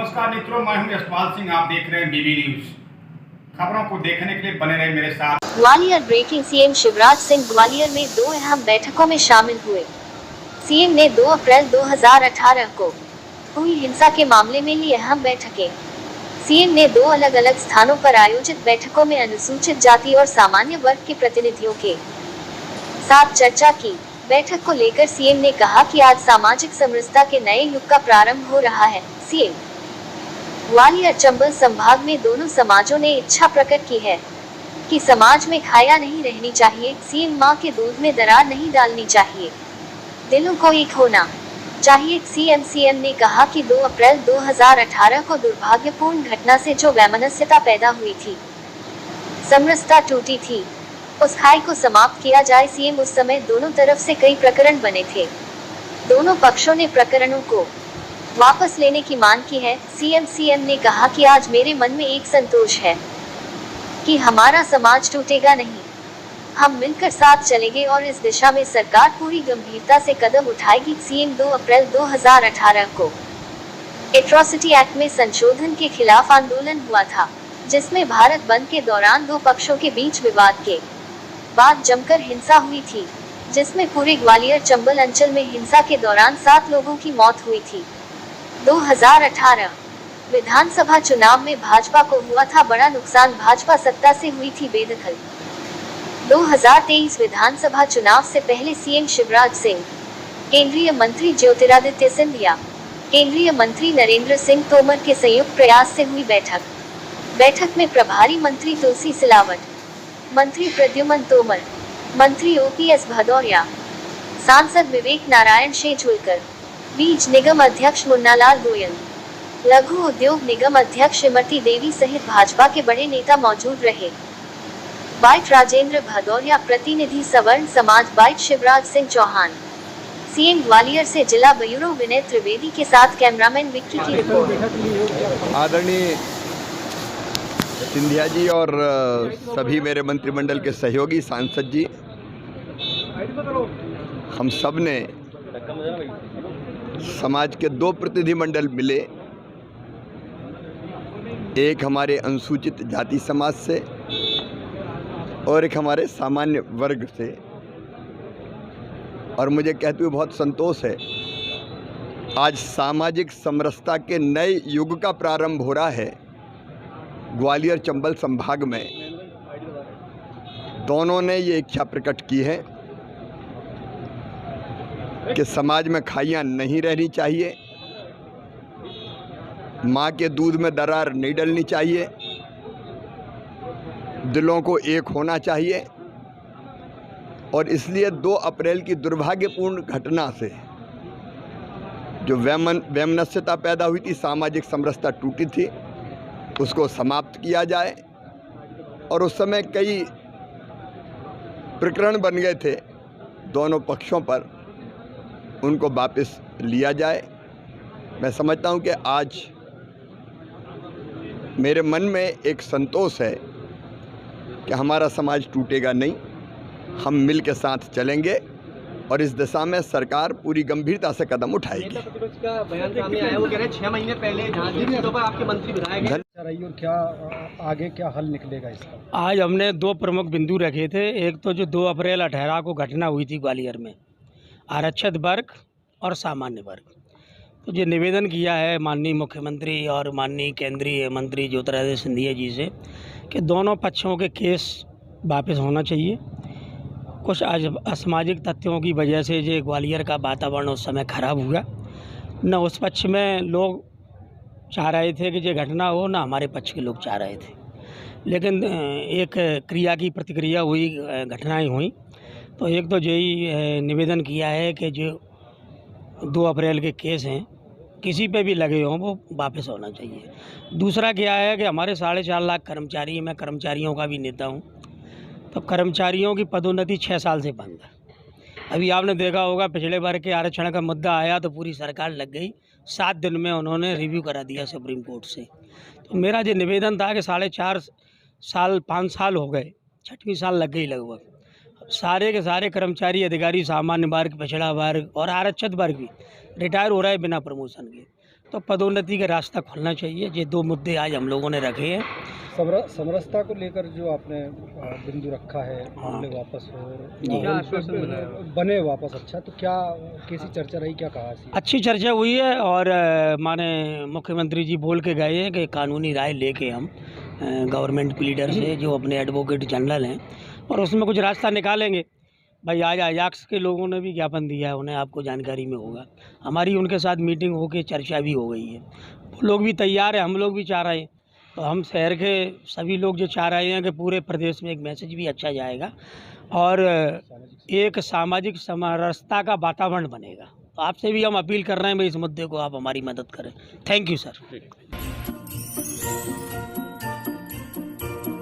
नमस्कार मित्रों, मैं हूं यशपाल सिंह। आप देख रहे हैं बीबी न्यूज। खबरों को देखने के लिए बने रहे मेरे साथ। ग्वालियर ब्रेकिंग। सीएम शिवराज सिंह ग्वालियर में 2 अहम बैठकों में शामिल हुए। सीएम ने 2 अप्रैल 2018 को हुई हिंसा के मामले में ली अहम बैठकें। सीएम ने 2 अलग अलग स्थानों पर आयोजित बैठकों में अनुसूचित जाति और सामान्य वर्ग के प्रतिनिधियों के साथ चर्चा की। बैठक को लेकर सीएम ने कहा कि आज सामाजिक समरसता के नए युग का प्रारंभ हो रहा है। सीएम ग्वालियर चंबल संभाग में दोनों समाजों ने इच्छा प्रकट की है कि समाज में खाया नहीं रहनी चाहिए। सीएम मां के दूध में दरार नहीं डालनी चाहिए, दिलों को एक होना चाहिए। सीएम ने कहा कि 2 अप्रैल 2018 को दुर्भाग्यपूर्ण घटना से जो वैमनस्यता पैदा हुई थी, समरसता टूटी थी, उस खाई को समाप्त किया जाए। सीएम उस समय दोनों तरफ से कई प्रकरण बने थे, दोनों पक्षों ने प्रकरणों को वापस लेने की मांग की है। सीएम ने कहा कि आज मेरे मन में एक संतोष है कि हमारा समाज टूटेगा नहीं, हम मिलकर साथ चलेंगे और इस दिशा में सरकार पूरी गंभीरता से कदम उठाएगी। सीएम 2 अप्रैल 2018 को एट्रोसिटी एक्ट में संशोधन के खिलाफ आंदोलन हुआ था, जिसमें भारत बंद के दौरान 2 पक्षों के बीच विवाद के बाद जमकर हिंसा हुई थी, जिसमें पूरे ग्वालियर चंबल अंचल में हिंसा के दौरान 7 लोगों की मौत हुई थी। 2018 विधानसभा चुनाव में भाजपा को हुआ था बड़ा नुकसान, भाजपा सत्ता से हुई थी बेदखल। 2023 विधानसभा चुनाव से पहले सीएम शिवराज सिंह, केंद्रीय मंत्री ज्योतिरादित्य सिंधिया, केंद्रीय मंत्री नरेंद्र सिंह तोमर के संयुक्त प्रयास से हुई बैठक में प्रभारी मंत्री तुलसी सिलावट, मंत्री प्रद्युमन तोमर, मंत्री ओपीएस भदौरिया, सांसद विवेक नारायण शेजवलकर, बीज निगम अध्यक्ष मुन्नालाल गोयल, लघु उद्योग निगम अध्यक्ष इमरती देवी सहित भाजपा के बड़े नेता मौजूद रहे। बाइट राजेंद्र भदौरिया, प्रतिनिधि सवर्ण समाज बाइट शिवराज सिंह चौहान। सीएम ग्वालियर से जिला ब्यूरो विनय त्रिवेदी के साथ कैमरामैन विक्की की रिपोर्ट। आदरणीय सिंधिया जी और सभी मेरे मंत्रिमंडल के सहयोगी सांसद जी, हम सब ने समाज के 2 प्रतिनिधिमंडल मिले, एक हमारे अनुसूचित जाति समाज से और एक हमारे सामान्य वर्ग से, और मुझे कहते हुए बहुत संतोष है आज सामाजिक समरसता के नए युग का प्रारंभ हो रहा है। ग्वालियर चंबल संभाग में दोनों ने ये इच्छा प्रकट की है कि समाज में खाइयाँ नहीं रहनी चाहिए, माँ के दूध में दरार नहीं डलनी चाहिए, दिलों को एक होना चाहिए। और इसलिए 2 अप्रैल की दुर्भाग्यपूर्ण घटना से जो वैमनस्यता पैदा हुई थी, सामाजिक समरसता टूटी थी, उसको समाप्त किया जाए। और उस समय कई प्रकरण बन गए थे दोनों पक्षों पर, उनको वापस लिया जाए। मैं समझता हूं कि आज मेरे मन में एक संतोष है कि हमारा समाज टूटेगा नहीं, हम मिल के साथ चलेंगे और इस दिशा में सरकार पूरी गंभीरता से कदम उठाएगी। का बयान सामने आया, वो कह रहे हैं 6 महीने पहले सीटों पर आपके मंत्री विधायक रही, और क्या आगे क्या हल निकलेगा इसका? आज हमने 2 प्रमुख बिंदु रखे थे। एक तो जो 2 अप्रैल 18 को घटना हुई थी ग्वालियर में, आरक्षित वर्ग और सामान्य वर्ग, तो ये निवेदन किया है माननीय मुख्यमंत्री और माननीय केंद्रीय मंत्री ज्योतिरादित्य सिंधिया जी से कि दोनों पक्षों के केस वापस होना चाहिए। कुछ आज असामाजिक तथ्यों की वजह से जो ग्वालियर का वातावरण उस समय खराब हुआ, न उस पक्ष में लोग चाह रहे थे कि ये घटना हो, ना हमारे पक्ष के लोग चाह रहे थे, लेकिन एक क्रिया की प्रतिक्रिया हुई, घटनाएं हुई। तो एक तो यही निवेदन किया है कि जो 2 अप्रैल के केस हैं किसी पे भी लगे हों वो वापस होना चाहिए। दूसरा क्या है कि हमारे 4.5 लाख कर्मचारी हैं, मैं कर्मचारियों का भी नेता हूँ, तो कर्मचारियों की पदोन्नति 6 साल से बंद है। अभी आपने देखा होगा पिछले बार के आरक्षण का मुद्दा आया तो पूरी सरकार लग गई, 7 दिन में उन्होंने रिव्यू करा दिया सुप्रीम कोर्ट से। तो मेरा जो निवेदन था कि 4.5 साल 5 साल हो गए, 6वीं साल लग गई लगभग, सारे के सारे कर्मचारी अधिकारी सामान्य वर्ग, पिछड़ा वर्ग और आरक्षित वर्ग भी रिटायर हो रहा है बिना प्रमोशन के। तो पदोन्नति का रास्ता खुलना चाहिए। ये 2 मुद्दे आज हम लोगों ने रखे हैं। समरसता को लेकर जो आपने बिंदु रखा है, मामले वापस हो बने वापस, अच्छा तो क्या कैसी चर्चा रही, क्या कहा? अच्छी चर्चा हुई है और माने मुख्यमंत्री जी बोल के गए हैं कि कानूनी राय लेके हम गवर्नमेंट प्लीडर से जो अपने एडवोकेट जनरल हैं और उसमें कुछ रास्ता निकालेंगे। भाई आज अजाक्स के लोगों ने भी ज्ञापन दिया है, उन्हें आपको जानकारी में होगा। हमारी उनके साथ मीटिंग होकर चर्चा भी हो गई है, वो लोग भी तैयार है, हम लोग भी चाह रहे हैं। तो हम शहर के सभी लोग जो चाह रहे हैं कि पूरे प्रदेश में एक मैसेज भी अच्छा जाएगा और एक सामाजिक समरसता का वातावरण बनेगा। तो आपसे भी हम अपील कर रहे हैं भाई इस मुद्दे को आप हमारी मदद करें। Thank you sir.